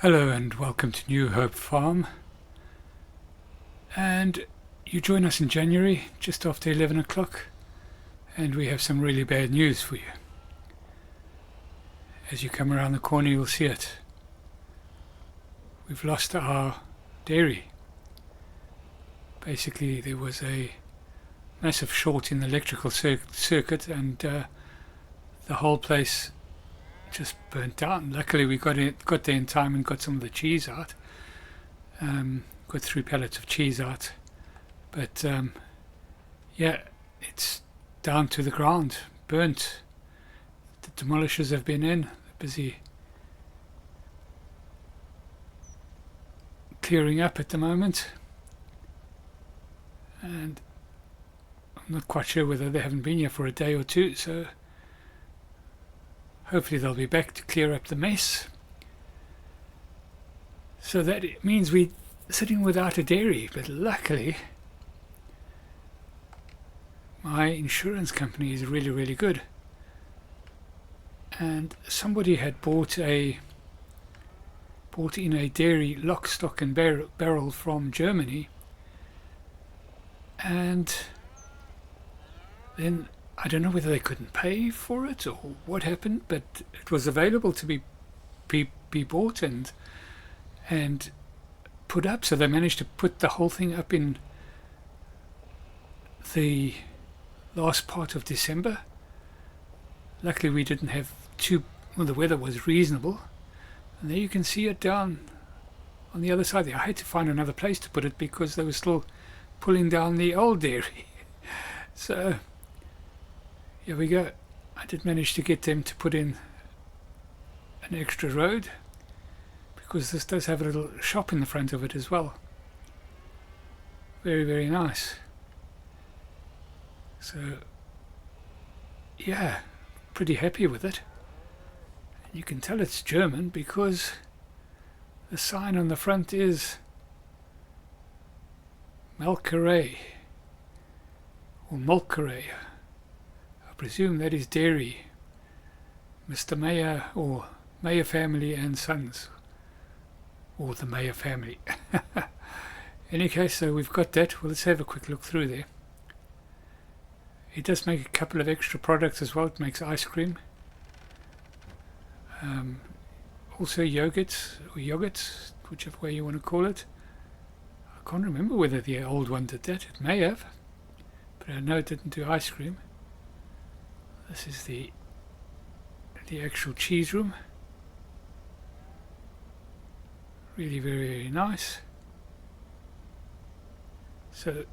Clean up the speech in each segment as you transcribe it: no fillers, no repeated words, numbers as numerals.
Hello and welcome to New Hope Farm, and you join us in January just after 11 o'clock and we have some really bad news for you. As you come around the corner you'll see it. We've lost our dairy. Basically there was a massive short in the electrical circuit and the whole place just burnt down. Luckily we got there in time and got some of the cheese out. Got 3 pallets of cheese out, but yeah, it's down to the ground, burnt. The demolishers have been in, they're busy clearing up at the moment, and I'm not quite sure whether they haven't been here for a day or two, so hopefully they'll be back to clear up the mess. So that means we're sitting without a dairy, but luckily my insurance company is really good, and somebody had bought in a dairy lock, stock and barrel from Germany, and then I don't know whether they couldn't pay for it or what happened, but it was available to be bought and put up, so they managed to put the whole thing up in the last part of December. Luckily we didn't have the weather was reasonable, and there you can see it down on the other side there. I had to find another place to put it because they were still pulling down the old dairy. So here we go. I did manage to get them to put in an extra road, because this does have a little shop in the front of it as well. Very nice. So yeah, pretty happy with it. You can tell it's German because the sign on the front is Melkerei or Molkerei. I presume that is dairy. Mr. Mayer or Mayer family and sons, or the Mayer family. Any case, so we've got that. Well, let's have a quick look through there. It does make a couple of extra products as well. It makes ice cream, also yogurts, whichever way you want to call it. I can't remember whether the old one did that. It may have, but I know it didn't do ice cream. This is the actual cheese room. Really very nice. So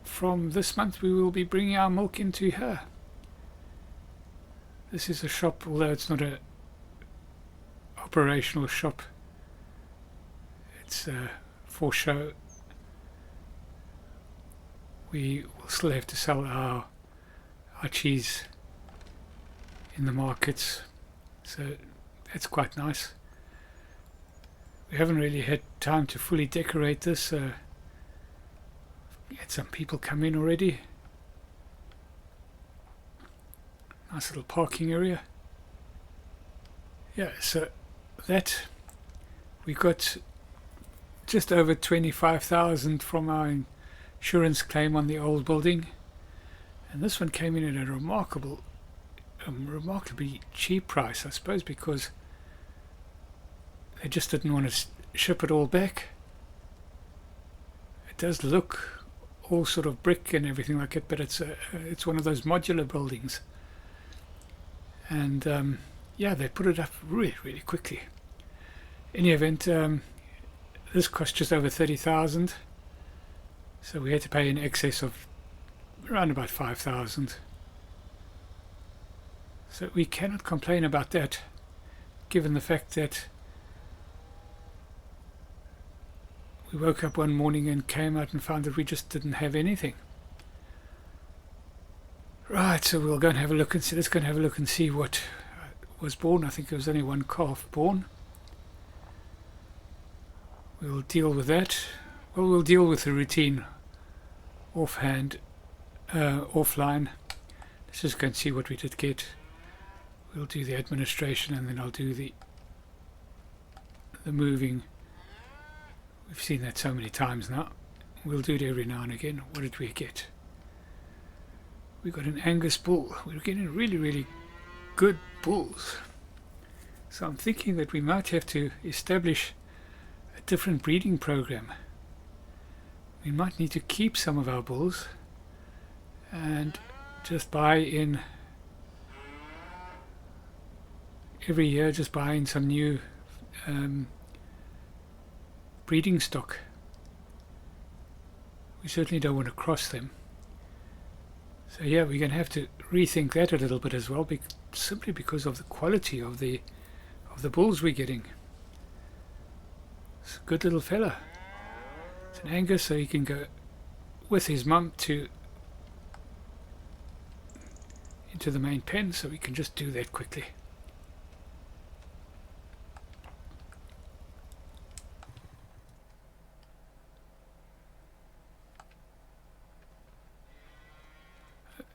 from this month we will be bringing our milk into her. This is a shop, although it's not a operational shop, it's for show. We will still have to sell our cheese in the markets, so that's quite nice. We haven't really had time to fully decorate this. Had some people come in already. Nice little parking area. Yeah, so that we got just over 25,000 from our insurance claim on the old building, and this one came in at a remarkably cheap price, I suppose, because they just didn't want to ship it all back. It does look all sort of brick and everything like it, but it's one of those modular buildings, and yeah, they put it up really quickly. In any event, this cost just over 30,000, so we had to pay in excess of around about 5,000. So we cannot complain about that, given the fact that we woke up one morning and came out and found that we just didn't have anything. Right, so we'll go and have a look and see. Let's go and have a look and see what was born. I think there was only one calf born. We'll deal with that. Well, we'll deal with the routine offline. Let's just go and see what we did get. We'll do the administration and then I'll do the the moving. We've seen that so many times now. We'll do it every now and again. What did we get? We got an Angus bull. We're getting really good bulls. So I'm thinking that we might have to establish a different breeding program. We might need to keep some of our bulls and just buy in every year, just buy in some new breeding stock. We certainly don't want to cross them. So yeah, we're going to have to rethink that a little bit as well, simply because of the quality of the bulls we're getting. It's a good little fella. It's an Angus, so he can go with his mum into the main pen, so we can just do that quickly.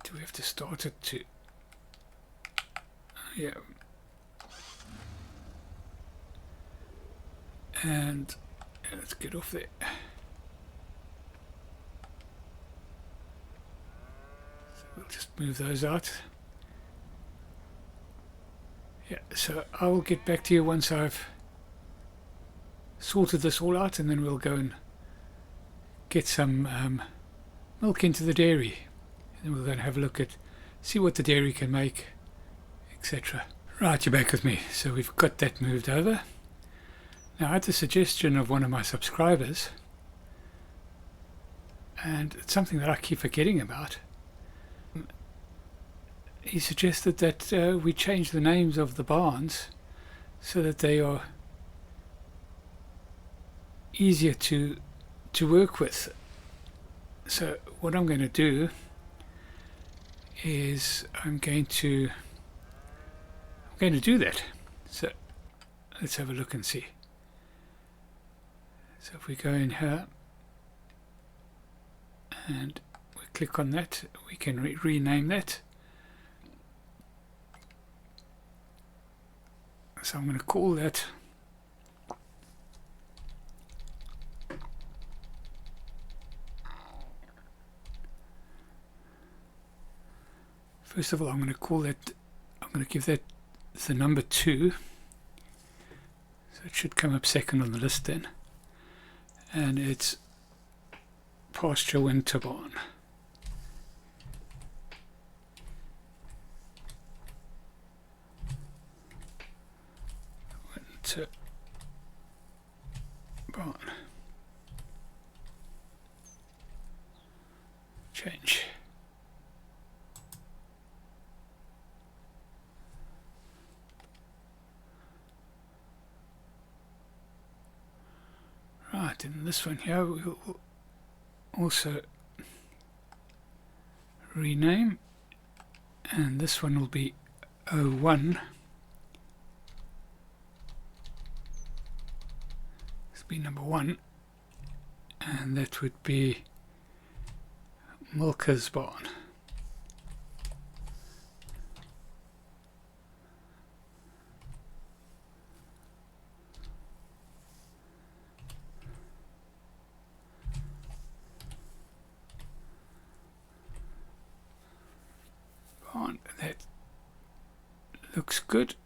Do we have to start it to... yeah. And let's get off there. So we'll just move those out. Yeah, so I will get back to you once I've sorted this all out, and then we'll go and get some milk into the dairy. And we'll go and have a look at, see what the dairy can make, etc. Right, you're back with me. So we've got that moved over. Now, at the suggestion of one of my subscribers, and it's something that I keep forgetting about, he suggested that we change the names of the barns so that they are easier to work with. So what I'm going to do is I'm going to do that. So let's have a look and see. So if we go in here and we click on that, we can rename that. So I'm going to call that first of all, I'm going to give that the number 2. So it should come up second on the list then. And it's pasture winter barn. Winter barn. Change. Right, and this one here we'll also rename, and this one will be 01. This will be number 1, and that would be Milker's Barn. That looks good.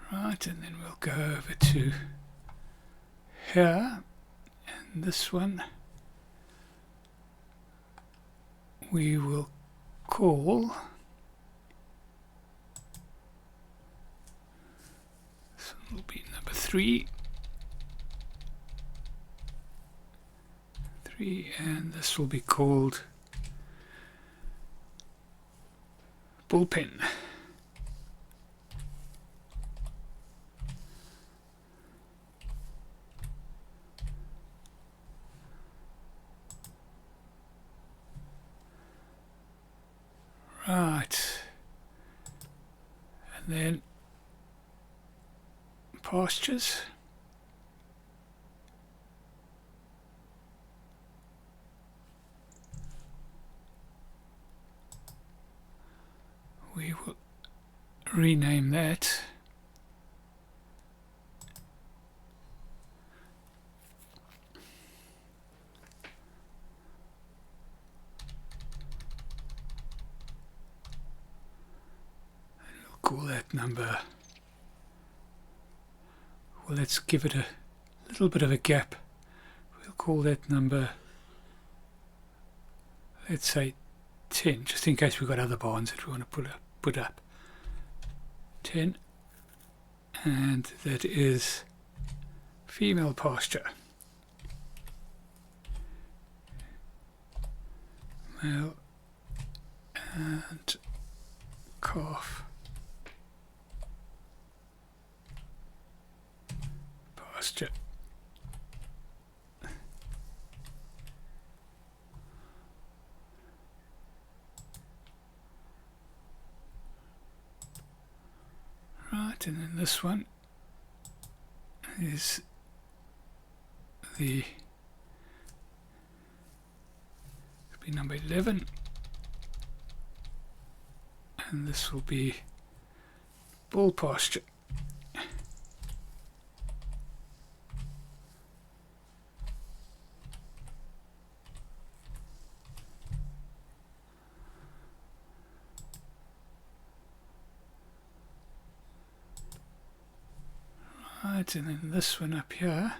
Right, and then we'll go over to here, and this one we will call will be number 3, and this will be called bullpen. Right, and then pastures. we will rename that. Call that number, well, let's give it a little bit of a gap. We'll call that number, let's say 10, just in case we've got other barns that we want to put up. 10, and that is female pasture. Male and calf pasture. Right, and then this one is the be number 11, and this will be bull pasture. Right, and then this one up here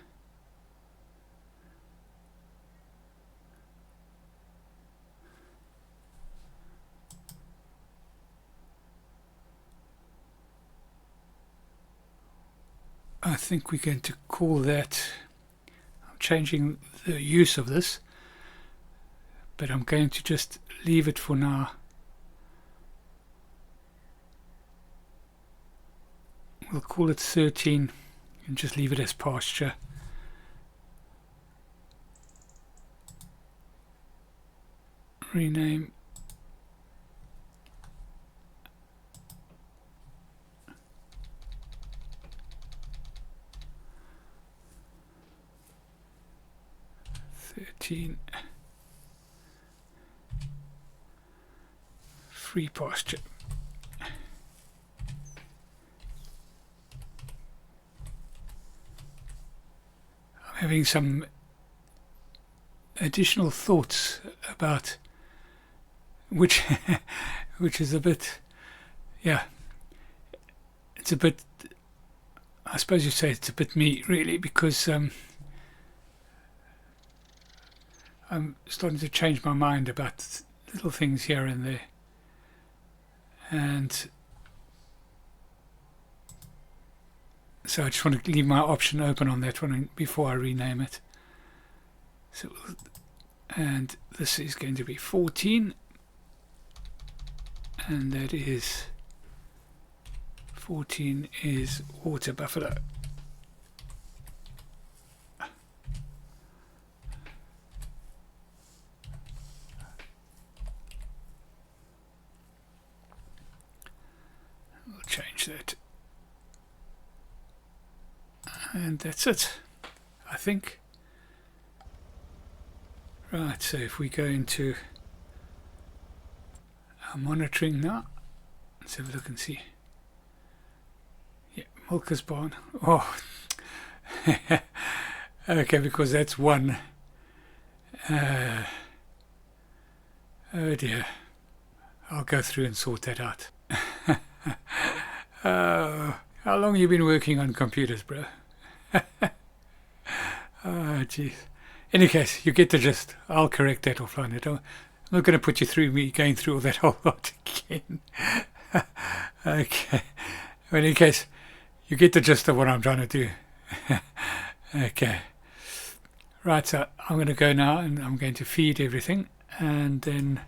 I think we're going to call that, I'm changing the use of this, but I'm going to just leave it for now. We'll call it 13 and just leave it as pasture. Rename. Free pasture. I'm having some additional thoughts about which is a bit, yeah, it's a bit, I suppose you say it's a bit me really, because I'm starting to change my mind about little things here and there, and so I just want to leave my option open on that one before I rename it. So, and this is going to be 14, and that is 14 is water buffalo. We'll change that, and that's it, I think. Right, so if we go into our monitoring now, let's have a look and see. Yeah, Milker's barn. Oh, okay, because that's one. Oh dear, I'll go through and sort that out. How long have you been working on computers, bro? Oh, jeez. Any case, you get the gist. I'll correct that offline. I'm not going to put you through me going through all that whole lot again. Okay. In any case, you get the gist of what I'm trying to do. Okay. Right, so I'm going to go now and I'm going to feed everything, and then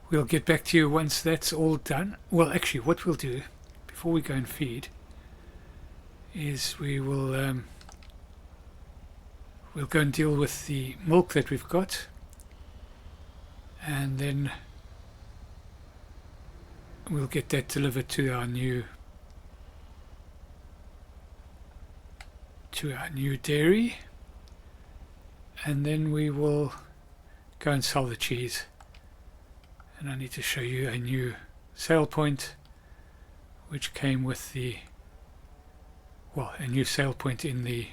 we'll get back to you once that's all done. Well, actually, what we'll do before we go and feed is we will we'll go and deal with the milk that we've got, and then we'll get that delivered to our new dairy, and then we will go and sell the cheese. And I need to show you a new sail point, which came with the, well, a new sail point in the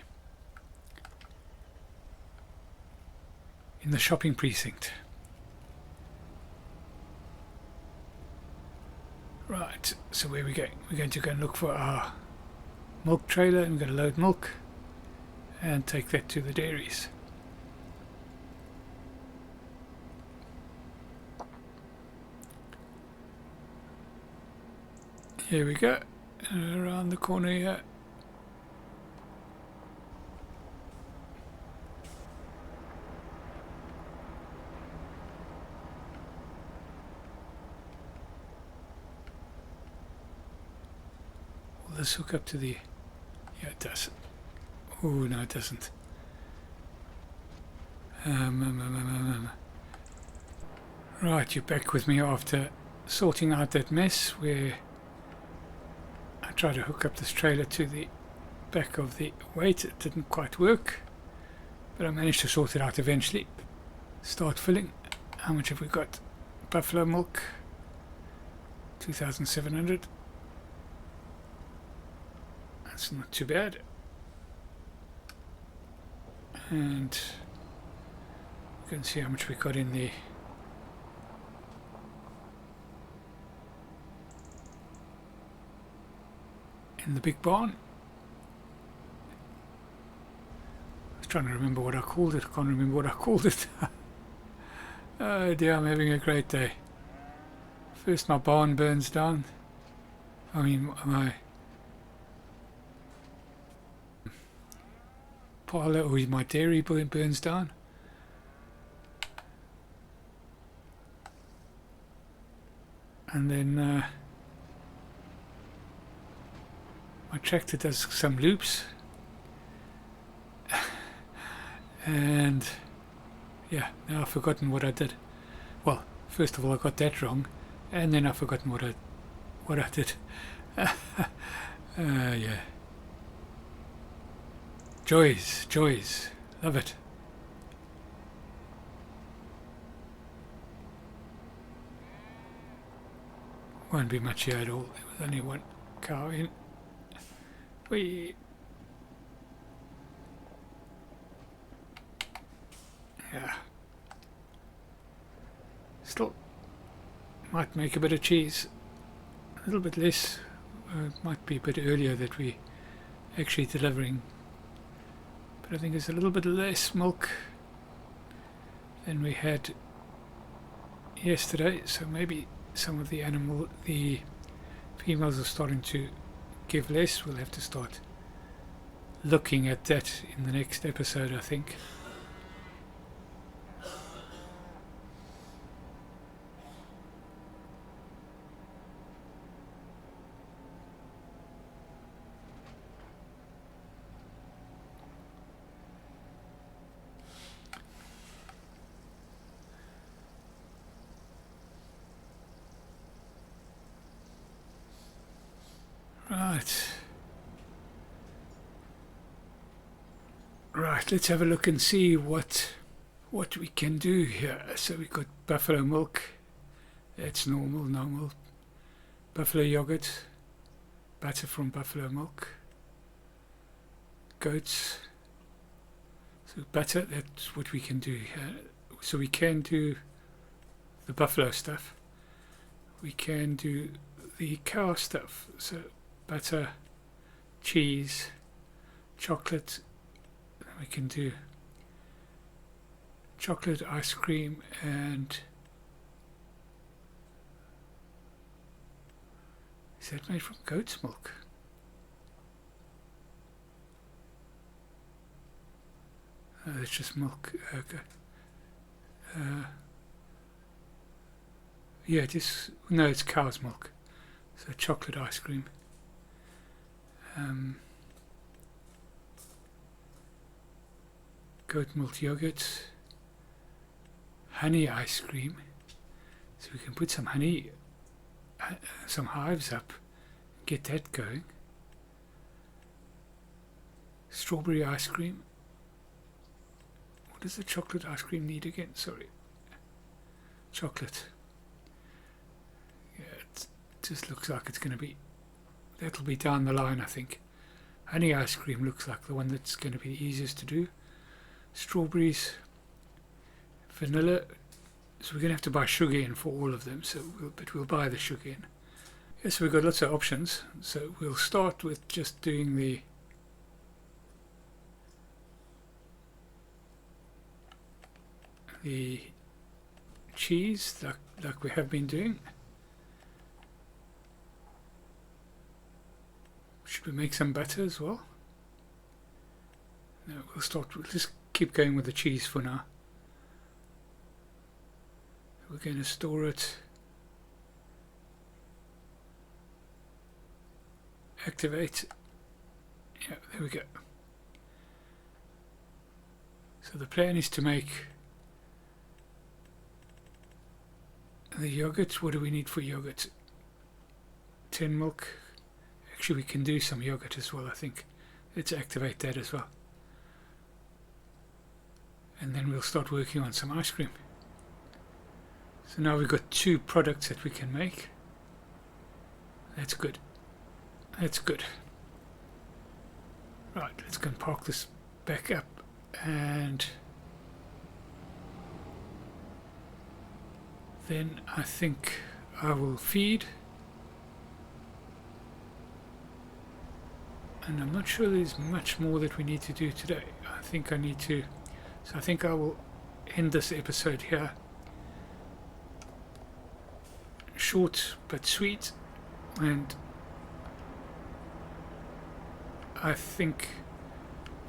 shopping precinct. Right, so where are we going? We're going to go and look for our milk trailer, and we're going to load milk and take that to the dairies. Here we go, around the corner here. Will this hook up to the... yeah, it does. Oh, no, it doesn't. Right, you're back with me after sorting out that mess where I tried to hook up this trailer to the back of the weight. It didn't quite work, but I managed to sort it out eventually. Start filling. How much have we got? Buffalo milk, 2,700. That's not too bad. And you can see how much we got in the big barn. I was trying to remember what I called it. I can't remember what I called it. Oh dear, I'm having a great day. First my barn burns down. I mean my parlour, or my dairy burns down. And then my tractor does some loops. And yeah, now I've forgotten what I did. Well, first of all I got that wrong, and then I've forgotten what I did. Yeah. Joys, joys, love it. Won't be much here at all. There was only one cow in. Yeah. Still might make a bit of cheese. A little bit less. It might be a bit earlier that we actually delivering. But I think it's a little bit less milk than we had yesterday. So maybe some of the females are starting to give less. We'll have to start looking at that in the next episode, I think. Right, let's have a look and see what we can do here. So we've got buffalo milk, that's normal. Buffalo yogurt, butter from buffalo milk, goats. So butter, that's what we can do here. So we can do the buffalo stuff. We can do the cow stuff. So butter, cheese, chocolate. We can do chocolate, ice cream, and is that made from goat's milk? Oh, it's just milk. Okay. Yeah, no, it's cow's milk. So chocolate ice cream. Goat milk yogurt, honey ice cream. So we can put some honey, some hives up, get that going. Strawberry ice cream. What does the chocolate ice cream need again? Sorry. Chocolate. Yeah, just looks like it's going to be, that'll be down the line, I think. Honey ice cream looks like the one that's going to be the easiest to do. Strawberries, vanilla. So we're going to have to buy sugar in for all of them, but we'll buy the sugar in. Yes, we've got lots of options. So we'll start with just doing the cheese like we have been doing. Should we make some butter as well? No, we'll just keep going with the cheese for now. We're going to store it, activate. Yeah, there we go. So the plan is to make the yogurt. What do we need for yogurt? 10 milk. Actually, we can do some yogurt as well, I think. Let's activate that as well. And then we'll start working on some ice cream. So now we've got 2 products that we can make. That's good. That's good. Right, let's go and park this back up, and then I think I will feed. And I'm not sure there's much more that we need to do today. I think I need to, so I think I will end this episode here. Short but sweet, and I think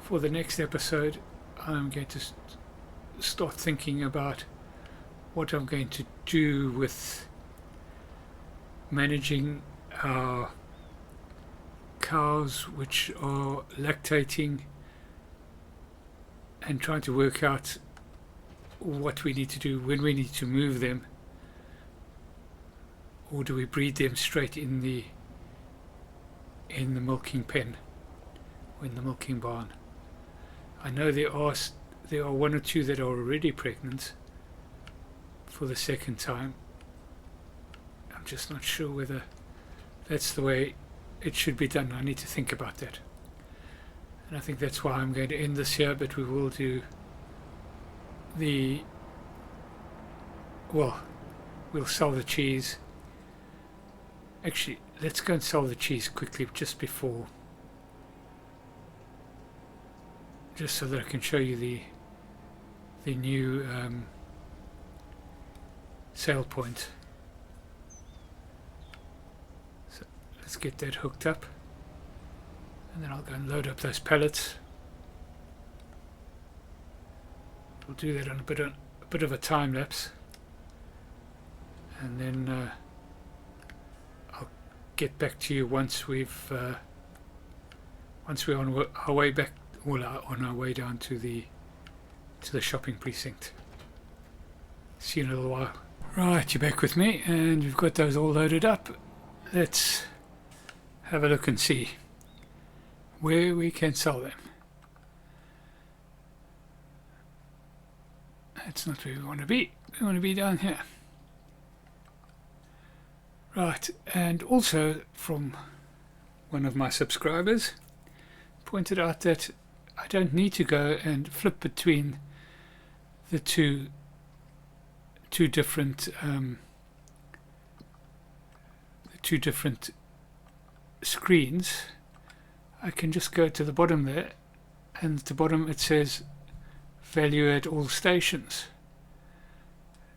for the next episode I'm going to start thinking about what I'm going to do with managing our cows which are lactating, and trying to work out what we need to do, when we need to move them, or do we breed them straight in the milking pen or in the milking barn. I know there are 1 or 2 that are already pregnant for the second time. I'm just not sure whether that's the way it should be done. I need to think about that, and I think that's why I'm going to end this here. But we will do we'll sell the cheese. Actually, let's go and sell the cheese quickly just before, just so that I can show you the new sale point. So let's get that hooked up, and then I'll go and load up those pallets. We'll do that on a bit of a time lapse, and then I'll get back to you once we're on our way back, or on our way down to the shopping precinct. See you in a little while. Right, you're back with me, and we've got those all loaded up. Let's have a look and see where we can sell them. That's not where we want to be. We want to be down here. Right, and also from one of my subscribers pointed out that I don't need to go and flip between the two different screens. I can just go to the bottom there, and at the bottom it says value at all stations.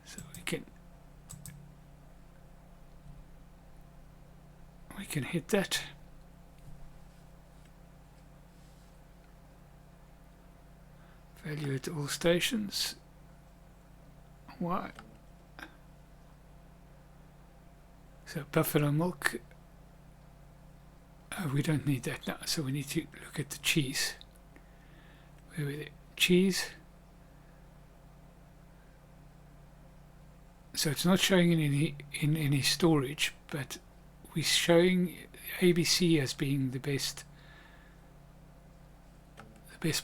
So we can hit that. Value at all stations. Why? So buffalo milk, we don't need that now, so we need to look at the cheese. Where was it? Cheese. So it's not showing in any storage, but we're showing ABC as being the best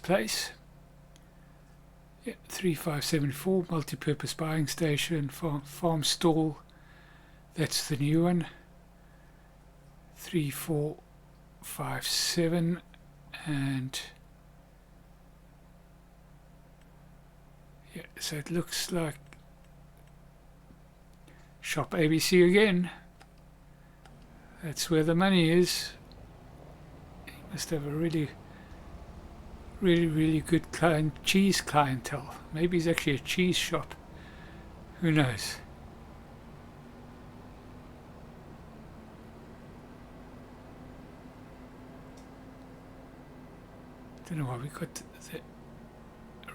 place. Yeah, 3574 multi-purpose buying station, farm stall. That's the new one. 3, 4, 5, 7, and yeah, so it looks like shop ABC again. That's where the money is. He must have a really good cheese clientele. Maybe he's actually a cheese shop. Who knows? Don't know why we got the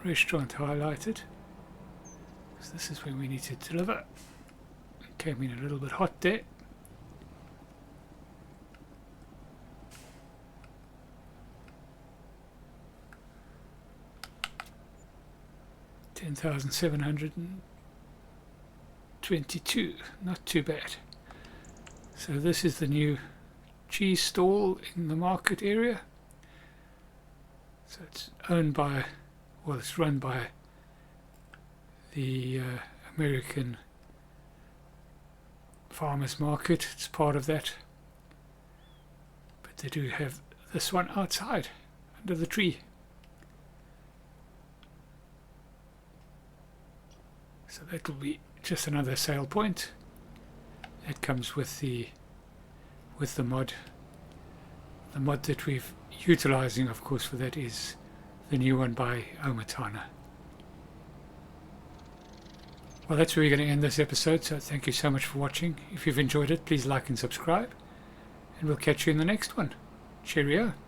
restaurant highlighted, because this is when we need to deliver. Came in a little bit hot there. $10,722, not too bad. So this is the new cheese stall in the market area. So it's owned by, well, it's run by the American Farmers Market. It's part of that. But they do have this one outside, under the tree. So that will be just another sale point. That comes with the mod. The mod that we've utilizing, of course, for that is the new one by OmaTana. Well, that's where we're going to end this episode, so thank you so much for watching. If you've enjoyed it, please like and subscribe, and we'll catch you in the next one. Cheerio.